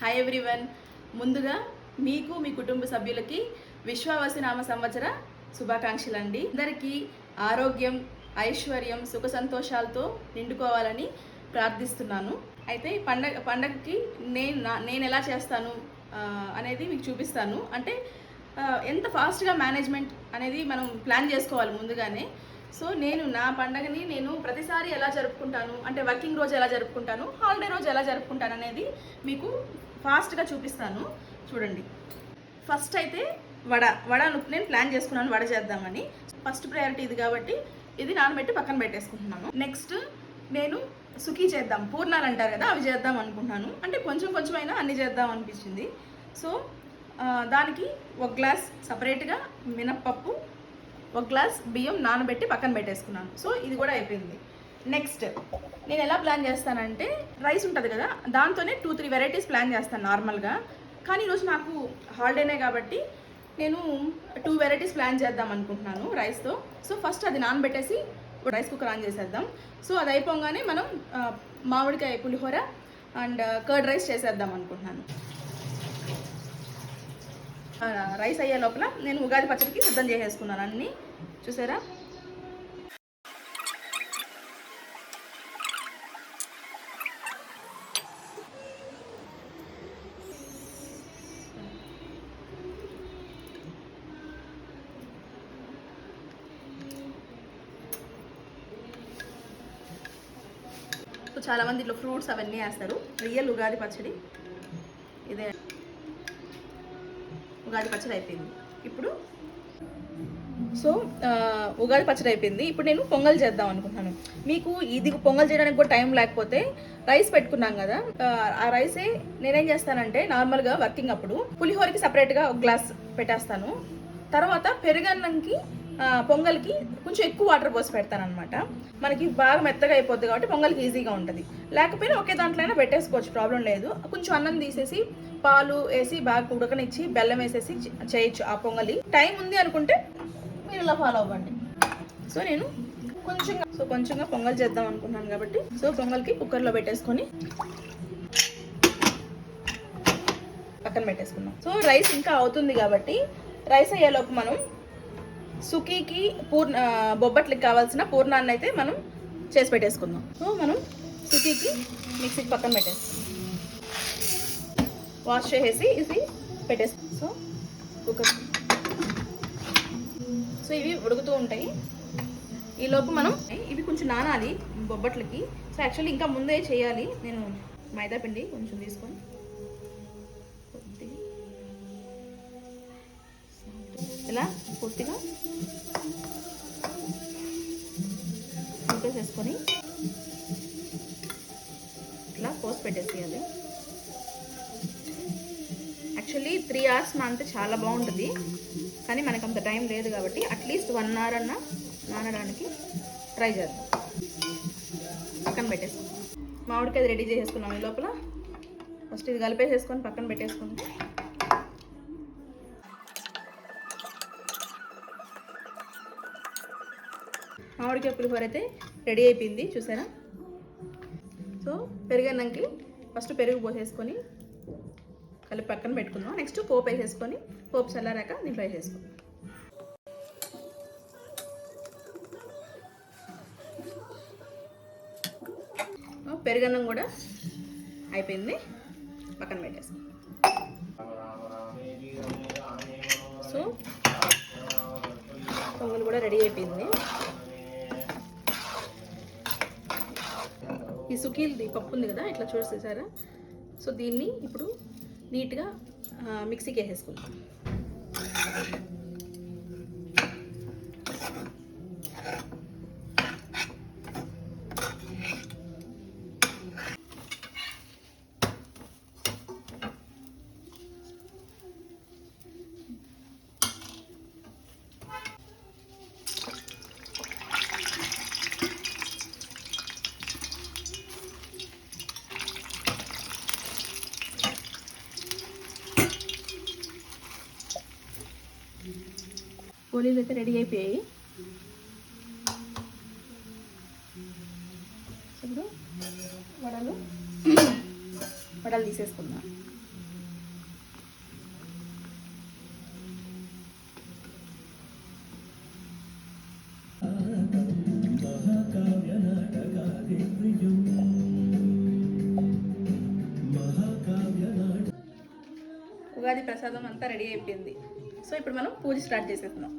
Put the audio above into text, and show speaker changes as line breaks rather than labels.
Hi everyone. ముందుగా మీకు మీ కుటుంబ సభ్యులకి విశ్వావసునామ సంవత్సర శుభాకాంక్షలు అండి. అందరికీ ఆరోగ్యం, ఐశ్వర్యం, సుఖ సంతోషాలతో నిండుకోవాలని ప్రార్థిస్తున్నాను. అయితే పండగకి నేను ఎలా చేస్తాను అనేది మీకు చూపిస్తాను. అంటే ఎంత ఫాస్ట్గా మేనేజ్మెంట్ అనేది మనం ప్లాన్ చేసుకోవాలి ముందుగానే. సో నా పండగని నేను ప్రతిసారి ఎలా జరుపుకుంటాను, అంటే వర్కింగ్ రోజు ఎలా జరుపుకుంటాను, హాలిడే రోజు ఎలా జరుపుకుంటాను అనేది మీకు ఫాస్ట్గా చూపిస్తాను. చూడండి. ఫస్ట్ అయితే వడ నేను ప్లాన్ చేసుకున్నాను వడ చేద్దామని. ఫస్ట్ ప్రయారిటీ ఇది కాబట్టి ఇది నానబెట్టి పక్కన పెట్టేసుకుంటున్నాను. నెక్స్ట్ నేను సుఖీ చేద్దాం, పూర్ణాలు అంటారు కదా, అవి చేద్దాం అనుకుంటున్నాను. అంటే కొంచెం అయినా అన్ని చేద్దాం అనిపించింది. సో దానికి 1 గ్లాస్ సపరేట్గా మినప్పప్పు, 1 గ్లాస్ బియ్యం నానబెట్టి పక్కన పెట్టేసుకున్నాను. సో ఇది కూడా అయిపోయింది. నెక్స్ట్ నేను ఎలా ప్లాన్ చేస్తానంటే, రైస్ ఉంటుంది కదా, దాంతోనే 2-3 వెరైటీస్ ప్లాన్ చేస్తాను నార్మల్గా. కానీ ఈరోజు నాకు హాలిడేనే కాబట్టి నేను 2 వెరైటీస్ ప్లాన్ చేద్దాం అనుకుంటున్నాను రైస్తో. సో ఫస్ట్ అది నానబెట్టేసి రైస్ కుక్కర్ ఆన్ చేసేద్దాం. సో అది అయిపోగానే మనం మామిడికాయ పులిహోర అండ్ కర్డ్ రైస్ చేసేద్దాం అనుకుంటున్నాను. రైస్ అయ్యే లోపల నేను ఉగాది పచ్చడికి సిద్ధం చేసేసుకున్నాను అన్నీ. చూసారా? సో చాలామంది ఇట్లా ఫ్రూట్స్ అవన్నీ వేస్తారు. రియల్ ఉగాది పచ్చడి ఇదే. ఉగాది పచ్చడి అయిపోయింది. ఇప్పుడు ఉగాది పచ్చడి అయిపోయింది. ఇప్పుడు నేను పొంగల్ చేద్దాం అనుకుంటున్నాను. మీకు ఇది పొంగల్ చేయడానికి కూడా టైం లేకపోతే రైస్ పెట్టుకున్నాం కదా, ఆ రైసే నేనేం చేస్తానంటే నార్మల్గా వర్కింగ్ అప్పుడు పులిహోరకి సపరేట్గా 1 గ్లాస్ పెట్టేస్తాను. తర్వాత పెరుగన్నంకి పొంగల్కి కొంచెం ఎక్కువ వాటర్ పోసి పెడతాను అనమాట. మనకి బాగా మెత్తగా అయిపోద్ది కాబట్టి పొంగల్కి ఈజీగా ఉంటుంది. లేకపోయినా ఒకే దాంట్లో అయినా పెట్టేసుకోవచ్చు, ప్రాబ్లం లేదు. కొంచెం అన్నం తీసేసి పాలు వేసి బాగా ఉడకనిచ్చి బెల్లం వేసేసి చేయొచ్చు ఆ పొంగలి. టైం ఉంది అనుకుంటే మీరు ఇలా ఫాలో అవ్వండి. సో నేను కొంచెంగా పొంగల్ చేద్దాం అనుకుంటున్నాను కాబట్టి పొంగల్కి కుక్కర్లో పెట్టేసుకొని పక్కన పెట్టేసుకున్నాం. సో రైస్ ఇంకా అవుతుంది కాబట్టి రైస్ అయ్యేలోపు మనం సుఖీకి బొబ్బట్లకి కావాల్సిన పూర్ణాన్ని అయితే మనం చేసి పెట్టేసుకుందాం. సో మనం సుఖీకి మిక్సీకి పక్కన పెట్టేసుకుందాం. వాష్ చేసేసి ఇది పెట్టేసుకుందాం. సో కుక్కర్ ఇవి ఉడుకుతూ ఉంటాయి. ఈలోపు మనం ఇవి కొంచెం నానాలి బొబ్బట్లకి. సో యాక్చువల్లీ ఇంకా ముందే చేయాలి. నేను మైదా పిండి కొంచెం తీసుకొని ఇలా పూర్తిగా వేసుకొని ఇట్లా పోసి పెట్టేసేయాలి. యాక్చువల్లీ 3 hours నానితే చాలా బాగుంటుంది. కానీ మనకు అంత టైం లేదు కాబట్టి అట్లీస్ట్ 1 hour అన్నా నానడానికి ట్రై చేద్దాం. పక్కన పెట్టేసుకుందాం. మామిడికాయ రెడీ చేసేసుకున్నాం. ఈ లోపల ఫస్ట్ ఇది కలిపేసేసుకొని పక్కన పెట్టేసుకుంటే మామిడికాయ పులిహోర అయితే రెడీ అయిపోయింది. చూసారా? సో పెరుగన్నంకి ఫస్ట్ పెరుగు పోసేసుకొని కలిపి పక్కన పెట్టుకుందాం. నెక్స్ట్ పోపు వేసేసుకొని పోపు చల్లారాక దీంట్లో వేసేసుకుందాం. పెరుగన్నం కూడా అయిపోయింది, పక్కన పెట్టేసుకుందాం. సో పొంగల్ కూడా రెడీ అయిపోయింది. ఈ సుఖీల్ది పప్పు ఉంది కదా, ఇట్లా చూసేసారా? సో దీన్ని ఇప్పుడు నీట్గా మిక్సీకి వేసేసుకుందాం. పోలీలు అయితే రెడీ అయిపోయాయి. ఇప్పుడు వడలు తీసేసుకుందాం. ఉగాది ప్రసాదం అంతా రెడీ అయిపోయింది. సో ఇప్పుడు మనం పూజ స్టార్ట్ చేసేస్తున్నాం.